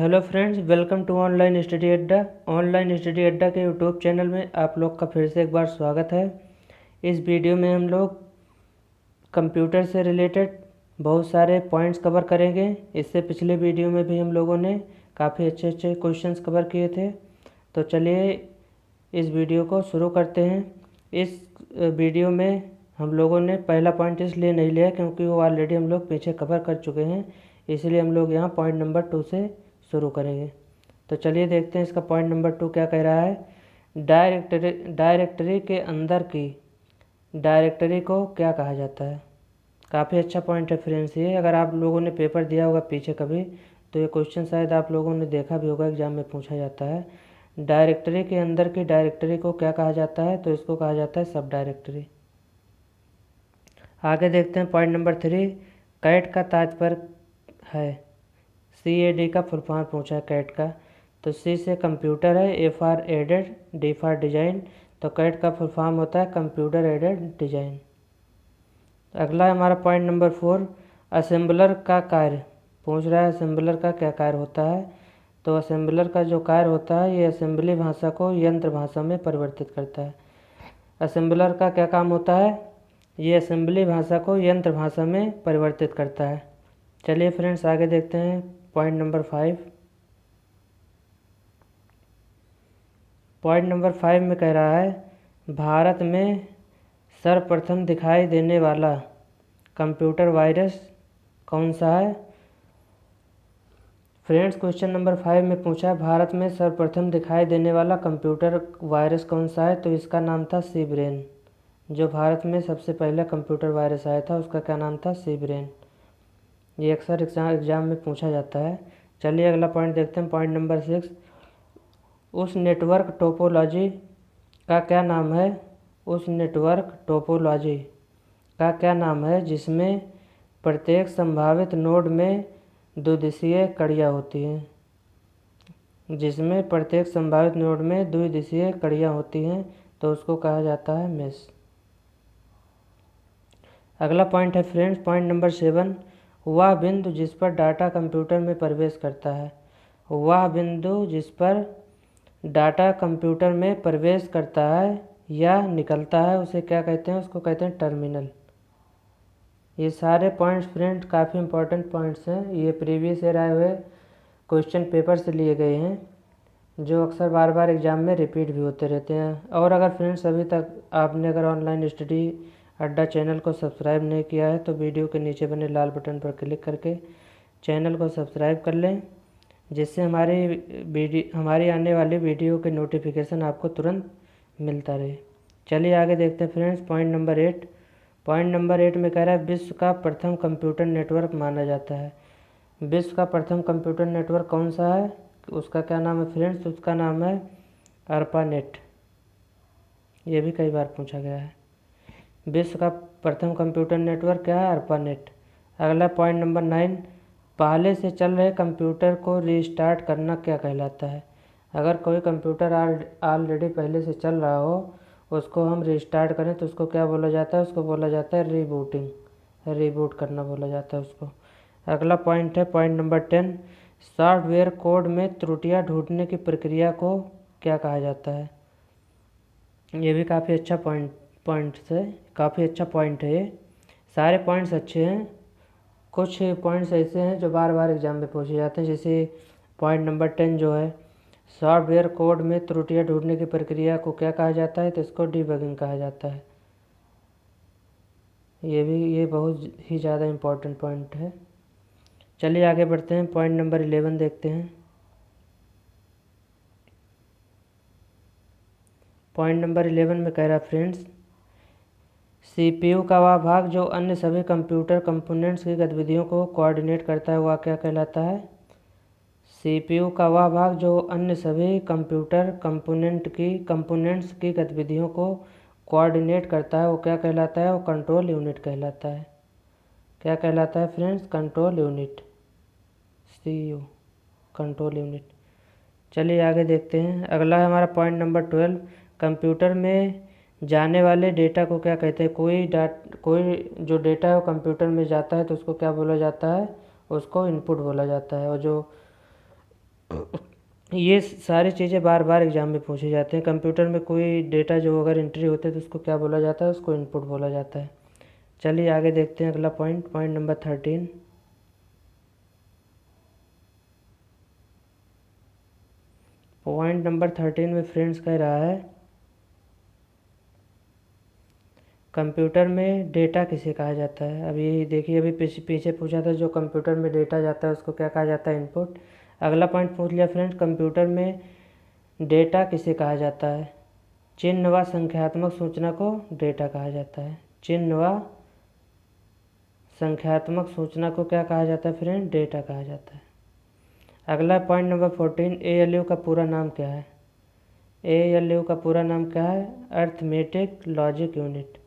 Hello friends, welcome to online study Adda. Online study Adda के YouTube channel में आप लोग का फिर से एक बार स्वागत है। इस वीडियो में हम लोग कंप्यूटर से रिलेटेड बहुत सारे पॉइंट्स कवर करेंगे। इससे पिछले वीडियो में भी हम लोगों ने काफ़ी अच्छे अच्छे क्वेश्चंस कवर किए थे। तो चलिए इस वीडियो को शुरू करते हैं। इस वीडियो में हम लोगों ने पहला पॉइंट इसलिए नहीं लिया क्योंकि वो ऑलरेडी हम लोग पीछे कवर कर चुके हैं, इसलिए हम लोग यहाँ पॉइंट नंबर 2 से शुरू करेंगे। तो चलिए देखते हैं इसका पॉइंट नंबर 2 क्या कह रहा है। डायरेक्टरी के अंदर की डायरेक्टरी को क्या कहा जाता है। काफ़ी अच्छा पॉइंट है फ्रेंड्स ये। अगर आप लोगों ने पेपर दिया होगा पीछे कभी, तो ये क्वेश्चन शायद आप लोगों ने देखा भी होगा, एग्जाम में पूछा जाता है। डायरेक्टरी के अंदर की डायरेक्टरी को क्या कहा जाता है, तो इसको कहा जाता है सब डायरेक्टरी। आगे देखते हैं पॉइंट नंबर 3। कैट का तात्पर्य है। CAD का फुल फॉर्म पूछा है कैट का। तो C से कंप्यूटर है, A for aided, D for design. तो कैट का फुल फॉर्म होता है कंप्यूटर एडेड डिजाइन। अगला है हमारा पॉइंट नंबर 4। असेंबलर का कार्य पूछ रहा है, असेंबलर का क्या कार्य होता है। तो असेंबलर का जो कार्य होता है, ये असेंबली भाषा को यंत्र भाषा में परिवर्तित करता है। असेंबलर का क्या काम होता है, ये असेंबली भाषा को यंत्र भाषा में परिवर्तित करता है। चलिए फ्रेंड्स आगे देखते हैं पॉइंट नंबर 5। पॉइंट नंबर 5 में कह रहा है, भारत में सर्वप्रथम दिखाई देने वाला कंप्यूटर वायरस कौन सा है। फ्रेंड्स क्वेश्चन नंबर 5 में पूछा है भारत में सर्वप्रथम दिखाई देने वाला कंप्यूटर वायरस कौन सा है। तो इसका नाम था सी ब्रेन। जो भारत में सबसे पहला कंप्यूटर वायरस आया था उसका क्या नाम था, सी ब्रेन। ये अक्सर एग्जाम में पूछा जाता है। चलिए अगला पॉइंट देखते हैं पॉइंट नंबर 6। उस नेटवर्क टोपोलॉजी का क्या नाम है। उस नेटवर्क टोपोलॉजी का क्या नाम है जिसमें प्रत्येक संभावित नोड में द्विदिशीय कड़ियाँ होती हैं। जिसमें प्रत्येक संभावित नोड में द्विदिशीय कड़ियाँ होती हैं तो उसको कहा जाता है मेश। अगला पॉइंट है फ्रेंड्स पॉइंट नंबर 7। वह बिंदु जिस पर डाटा कंप्यूटर में प्रवेश करता है। वह बिंदु जिस पर डाटा कंप्यूटर में प्रवेश करता है या निकलता है उसे क्या कहते हैं, उसको कहते हैं टर्मिनल। ये सारे पॉइंट्स फ्रेंड्स काफ़ी इंपॉर्टेंट पॉइंट्स हैं। ये प्रीवियस ईयर आए हुए क्वेश्चन पेपर से लिए गए हैं, जो अक्सर बार बार एग्जाम में रिपीट भी होते रहते हैं। और अगर फ्रेंड्स अभी तक आपने अगर ऑनलाइन स्टडी अड्डा चैनल को सब्सक्राइब नहीं किया है तो वीडियो के नीचे बने लाल बटन पर क्लिक करके चैनल को सब्सक्राइब कर लें, जिससे हमारी आने वाली वीडियो के नोटिफिकेशन आपको तुरंत मिलता रहे। चलिए आगे देखते हैं friends point number 8। Point number 8 में कह रहा है विश्व का प्रथम कंप्यूटर नेटवर्क माना जाता है। विश्व का प्रथम कंप्यूटर नेटवर्क कौन सा है, उसका क्या नाम है फ्रेंड्स, उसका नाम है अर्पानेट। ये भी कई बार पूछा गया है। विश्व का प्रथम कंप्यूटर नेटवर्क क्या है, अर्पानेट। अगला पॉइंट नंबर 9। पहले से चल रहे कंप्यूटर को रीस्टार्ट करना क्या कहलाता है। अगर कोई कंप्यूटर ऑलरेडी पहले से चल रहा हो उसको हम रीस्टार्ट करें तो उसको क्या बोला जाता है, उसको बोला जाता है रीबूटिंग। रीबूट करना बोला जाता है उसको। अगला पॉइंट है पॉइंट नंबर 10। सॉफ्टवेयर कोड में त्रुटियां ढूंढने की प्रक्रिया को क्या कहा जाता है। ये भी काफ़ी अच्छा पॉइंट्स है, काफ़ी अच्छा पॉइंट है। ये सारे पॉइंट्स अच्छे हैं। कुछ पॉइंट्स ऐसे हैं जो बार बार एग्जाम में पूछे जाते हैं, जैसे पॉइंट नंबर 10 जो है, सॉफ्टवेयर कोड में त्रुटियां ढूंढने की प्रक्रिया को क्या कहा जाता है, तो इसको डिबगिंग कहा जाता है। ये बहुत ही ज़्यादा इम्पोर्टेंट पॉइंट है। चलिए आगे बढ़ते हैं पॉइंट नंबर 11 देखते हैं। पॉइंट नंबर 11 में कह रहा है फ्रेंड्स, CPU का वह भाग जो अन्य सभी कंप्यूटर कंपोनेंट्स की गतिविधियों को कोऑर्डिनेट करता है वह क्या कहलाता है। CPU का वह भाग जो अन्य सभी कंप्यूटर कंपोनेंट्स की गतिविधियों को कोऑर्डिनेट करता है वो क्या कहलाता है, वो कंट्रोल यूनिट कहलाता है। क्या कहलाता है friends, control unit. CPU control unit. चलिए आगे देखते हैं। अगला है हमारा पॉइंट नंबर 12। कंप्यूटर में जाने वाले डेटा को क्या कहते हैं। कोई जो डेटा है वो कंप्यूटर में जाता है तो उसको क्या बोला जाता है, उसको इनपुट बोला जाता है। और जो ये सारी चीज़ें बार बार एग्जाम में पूछे जाते हैं। कंप्यूटर में कोई डेटा जो अगर एंट्री होते है तो उसको क्या बोला जाता है, उसको इनपुट बोला जाता है। चलिए आगे देखते हैं अगला point, point number 13। Point number 13 में फ्रेंड्स कह रहा है कंप्यूटर में डेटा किसे कहा जाता है। अभी देखिए, अभी पीछे पूछा था जो कंप्यूटर में डेटा जाता है उसको क्या कहा जाता है, इनपुट। अगला पॉइंट पूछ लिया फ्रेंड्स, कंप्यूटर में डेटा किसे कहा जाता है। चिन्ह व संख्यात्मक सूचना को डेटा कहा जाता है। चिन्ह व संख्यात्मक सूचना को क्या कहा जाता है फ्रेंड, डेटा कहा जाता है। अगला पॉइंट नंबर 14, ALU का पूरा नाम क्या है। ALU का पूरा नाम क्या है, arithmetic logic unit.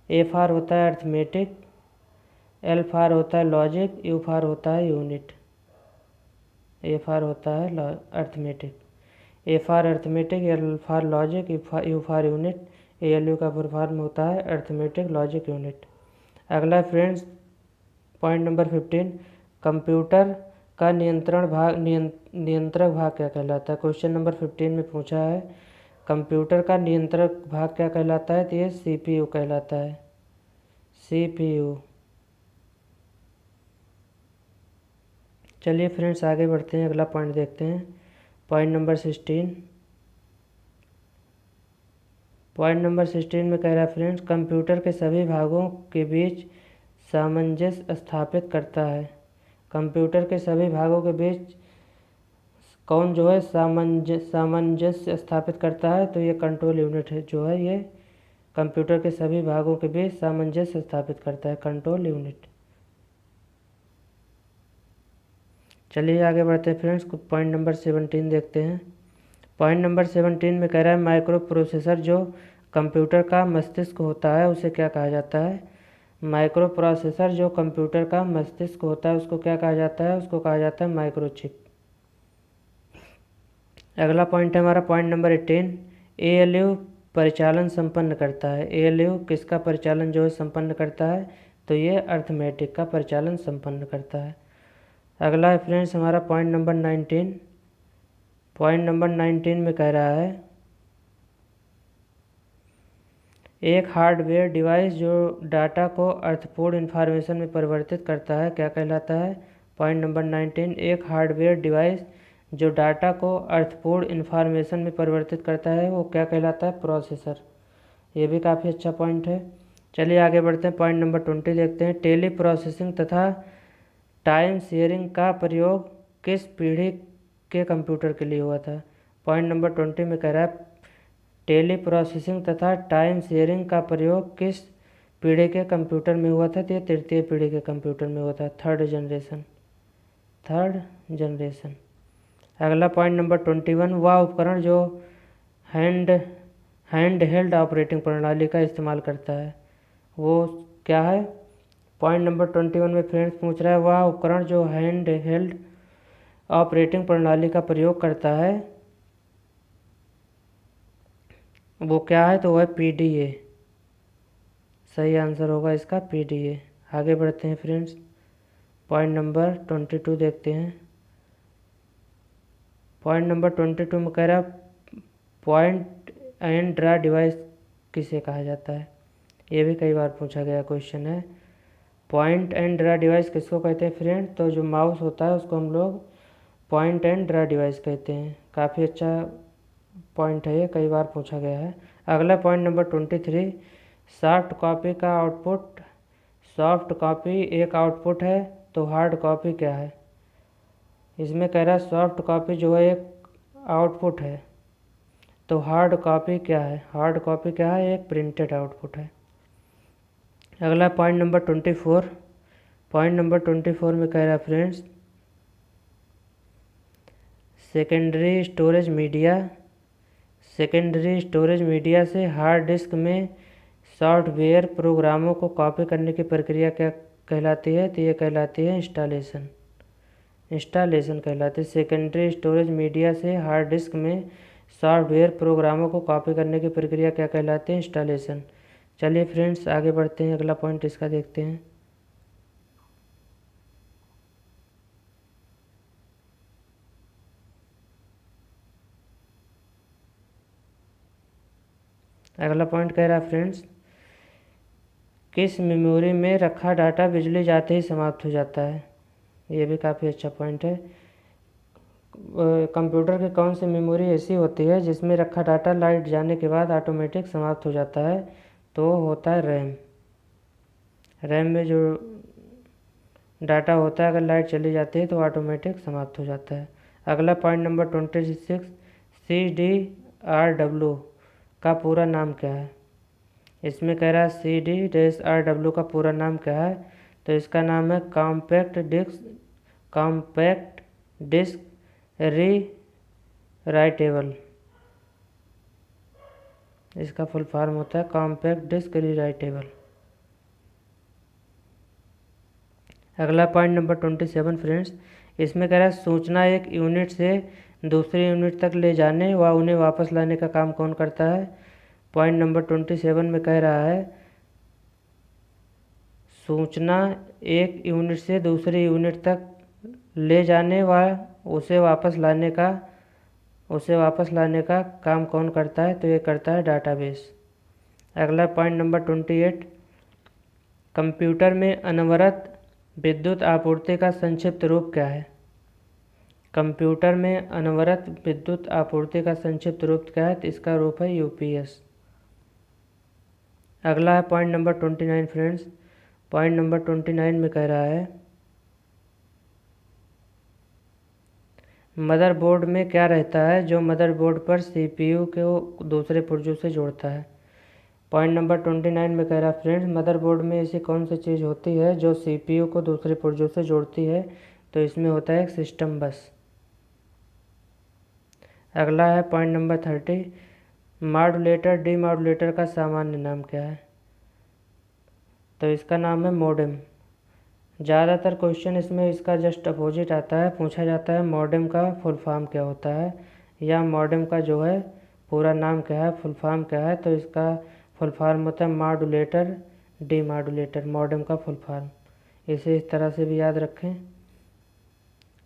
A for होता है अर्थमेटिक, L फॉर होता है लॉजिक, U फॉर होता है यूनिट। A फॉर होता है arithmetic, A for arithmetic, L for logic, U for unit. ALU का फुल फॉर्म होता है अर्थमेटिक लॉजिक यूनिट। अगला फ्रेंड्स पॉइंट नंबर 15, कंप्यूटर का नियंत्रक भाग क्या कहलाता है। क्वेश्चन नंबर 15 में पूछा है कंप्यूटर का नियंत्रक भाग क्या कहलाता है, तो ये CPU कहलाता है, CPU। चलिए फ्रेंड्स आगे बढ़ते हैं, अगला पॉइंट देखते हैं, पॉइंट नंबर 16। पॉइंट नंबर 16 में कह रहा है फ्रेंड्स, कंप्यूटर के सभी भागों के बीच सामंजस्य स्थापित करता है। कंप्यूटर के सभी भागों के बीच कौन जो है सामंजस्य स्थापित करता है, तो ये कंट्रोल यूनिट है जो है, ये कंप्यूटर के सभी भागों के बीच सामंजस्य स्थापित करता है, कंट्रोल यूनिट। चलिए आगे बढ़ते हैं फ्रेंड्स, पॉइंट नंबर 17 देखते हैं। पॉइंट नंबर 17 में कह रहा है माइक्रो प्रोसेसर जो कंप्यूटर का मस्तिष्क होता है उसे क्या कहा जाता है। माइक्रो प्रोसेसर जो कंप्यूटर का मस्तिष्क होता है उसको क्या कहा जाता है, उसको कहा जाता है माइक्रोचिप। अगला पॉइंट है हमारा पॉइंट नंबर 18, ALU परिचालन संपन्न करता है। ALU किसका परिचालन जो है संपन्न करता है, तो ये अर्थमेटिक का परिचालन संपन्न करता है। अगला है फ्रेंड्स हमारा पॉइंट नंबर 19। पॉइंट नंबर 19 में कह रहा है एक हार्डवेयर डिवाइस जो डाटा को अर्थपूर्ण इन्फॉर्मेशन में परिवर्तित करता है क्या कहलाता है। पॉइंट नंबर 19, एक हार्डवेयर डिवाइस जो डाटा को अर्थपूर्ण इन्फॉर्मेशन में परिवर्तित करता है वो क्या कहलाता है, प्रोसेसर। ये भी काफ़ी अच्छा पॉइंट है। चलिए आगे बढ़ते हैं, पॉइंट नंबर 20 देखते हैं, टेली प्रोसेसिंग तथा टाइम शेयरिंग का प्रयोग किस पीढ़ी के कंप्यूटर के लिए हुआ था। पॉइंट नंबर 20 में कह रहा है टेली प्रोसेसिंग तथा टाइम शेयरिंग का प्रयोग किस पीढ़ी के कंप्यूटर में हुआ था, तो ये तृतीय पीढ़ी के कंप्यूटर में हुआ था, थर्ड जनरेशन। अगला पॉइंट नंबर 21, वह उपकरण जो हैंड हेल्ड ऑपरेटिंग प्रणाली का इस्तेमाल करता है वो क्या है। पॉइंट नंबर 21 में फ्रेंड्स पूछ रहा है वह उपकरण जो हैंड हेल्ड ऑपरेटिंग प्रणाली का प्रयोग करता है वो क्या है, तो वह PDA। सही आंसर होगा इसका PDA। आगे बढ़ते हैं फ्रेंड्स, पॉइंट नंबर 22 देखते हैं। पॉइंट नंबर 22 में कह रहा है पॉइंट एंड ड्रा डिवाइस किसे कहा जाता है। ये भी कई बार पूछा गया क्वेश्चन है। पॉइंट एंड ड्रा डिवाइस किसको कहते हैं फ्रेंड, तो जो माउस होता है उसको हम लोग पॉइंट एंड ड्रा डिवाइस कहते हैं। काफ़ी अच्छा पॉइंट है, ये कई बार पूछा गया है। अगला पॉइंट नंबर 23, सॉफ्ट कॉपी का आउटपुट। सॉफ्ट कॉपी एक आउटपुट है तो हार्ड कॉपी क्या है। इसमें कह रहा है सॉफ्ट कॉपी जो है एक आउटपुट है तो हार्ड कॉपी क्या है, हार्ड कॉपी क्या है, एक प्रिंटेड आउटपुट है। अगला पॉइंट नंबर 24। पॉइंट नंबर 24 में कह रहा है फ्रेंड्स सेकेंडरी स्टोरेज मीडिया से हार्ड डिस्क में सॉफ्टवेयर प्रोग्रामों को कॉपी करने की प्रक्रिया क्या कहलाती है, तो ये कहलाती है इंस्टॉलेशन कहलाती है। सेकेंडरी स्टोरेज मीडिया से हार्ड डिस्क में सॉफ्टवेयर प्रोग्रामों को कॉपी करने की प्रक्रिया क्या कहलाती है, इंस्टॉलेशन। चलिए फ्रेंड्स आगे बढ़ते हैं, अगला पॉइंट इसका देखते हैं। अगला पॉइंट कह रहा है फ्रेंड्स, किस मेमोरी में रखा डाटा बिजली जाते ही समाप्त हो जाता है। ये भी काफ़ी अच्छा पॉइंट है। कंप्यूटर की कौन सी मेमोरी ऐसी होती है जिसमें रखा डाटा लाइट जाने के बाद ऑटोमेटिक समाप्त हो जाता है, तो होता है रैम। रैम में जो डाटा होता है अगर लाइट चली जाती है तो ऑटोमेटिक समाप्त हो जाता है। अगला पॉइंट नंबर 26, CDRW का पूरा नाम क्या है। इसमें कह रहा है CDRW का पूरा नाम क्या है, तो इसका नाम है कॉम्पैक्ट डिस्क री राइटेबल। इसका फुल फॉर्म होता है कॉम्पैक्ट डिस्क री राइटेबल। अगला पॉइंट नंबर 27 फ्रेंड्स, इसमें कह रहा है सूचना एक यूनिट से दूसरी यूनिट तक ले जाने व उन्हें वापस लाने का काम कौन करता है। पॉइंट नंबर 27 में कह रहा है सूचना एक यूनिट से दूसरी यूनिट तक ले जाने व उसे वापस लाने का काम कौन करता है, तो ये करता है डाटाबेस। अगला पॉइंट नंबर 28, कंप्यूटर में अनवरत विद्युत आपूर्ति का संक्षिप्त रूप क्या है। कंप्यूटर में अनवरत विद्युत आपूर्ति का संक्षिप्त रूप क्या है, तो इसका रूप है UPS। अगला है point number 29 friends. Point number 29 में कह रहा है मदरबोर्ड में क्या रहता है जो मदरबोर्ड पर CPU को दूसरे पुर्जों से जोड़ता है। पॉइंट नंबर 29 में कह रहा है फ्रेंड्स, मदरबोर्ड में ऐसी कौन सी चीज़ होती है जो CPU को दूसरे पुर्जों से जोड़ती है, तो इसमें होता है एक सिस्टम बस। अगला है पॉइंट नंबर 30, मॉड्यूलेटर डीमॉड्यूलेटर का सामान्य नाम क्या है, तो इसका नाम है मॉडेम। ज़्यादातर क्वेश्चन इसमें इसका जस्ट अपोजिट आता है, पूछा जाता है मॉडेम का फुल फॉर्म क्या होता है या मॉडेम का जो है पूरा नाम क्या है, फुल फॉर्म क्या है, तो इसका फुल फॉर्म होता है मॉड्यूलेटर डीमॉड्यूलेटर, मॉडेम का फुल फॉर्म। इसे इस तरह से भी याद रखें।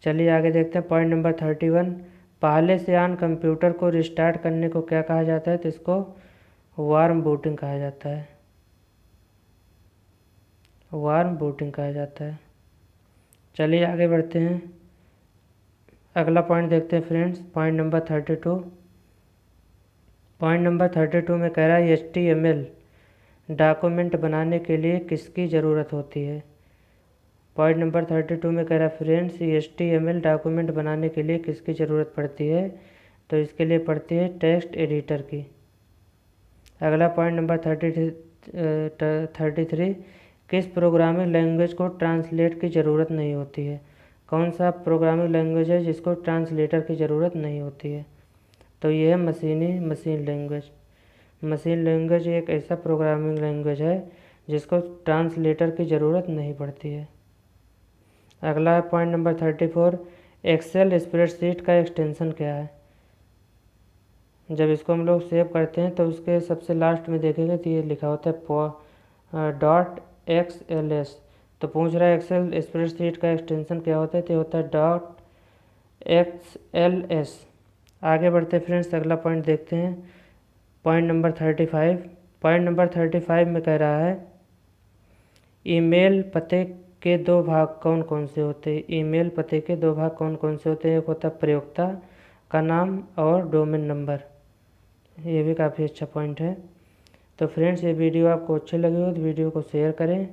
चलिए आगे देखते हैं पॉइंट नंबर 31, पहले से ऑन कंप्यूटर को रिस्टार्ट करने को क्या कहा जाता है, तो इसको वार्म बूटिंग कहा जाता है। वार्म बूटिंग कहा जाता है। चलिए आगे बढ़ते हैं। अगला पॉइंट देखते हैं friends, point number 32। Point number 32 में कह रहा है HTML डॉक्यूमेंट बनाने के लिए किसकी ज़रूरत होती है। पॉइंट नंबर 32 में कह रहा है फ्रेंड्स, HTML डॉक्यूमेंट बनाने के लिए किसकी ज़रूरत पड़ती है, तो इसके लिए पड़ती है टेक्स्ट एडिटर की। अगला पॉइंट नंबर 33, किस प्रोग्रामिंग लैंग्वेज को ट्रांसलेट की ज़रूरत नहीं होती है। कौन सा प्रोग्रामिंग लैंग्वेज है जिसको ट्रांसलेटर की ज़रूरत नहीं होती है, तो ये है मशीन लैंग्वेज। मशीन लैंग्वेज एक ऐसा प्रोग्रामिंग लैंग्वेज है जिसको ट्रांसलेटर की ज़रूरत नहीं पड़ती है। अगला है पॉइंट नंबर 34, एक्सेल स्प्रेडशीट का एक्सटेंशन क्या है। जब इसको हम लोग सेव करते हैं तो उसके सबसे लास्ट में देखेंगे तो ये लिखा होता है .xls। तो पूछ रहा है एक्सेल स्प्रेडशीट का एक्सटेंशन क्या होता है, तो होता है .xls। आगे बढ़ते फ्रेंड्स, अगला पॉइंट देखते हैं, पॉइंट नंबर 35। पॉइंट नंबर 35 में कह रहा है ईमेल पते के दो भाग कौन कौन से होते हैं। ईमेल पते के दो भाग कौन कौन से होते हैं, एक होता है प्रयोक्ता का नाम और डोमेन नंबर। ये भी काफ़ी अच्छा पॉइंट है। तो फ्रेंड्स, ये वीडियो आपको अच्छी लगी हो तो वीडियो को शेयर करें।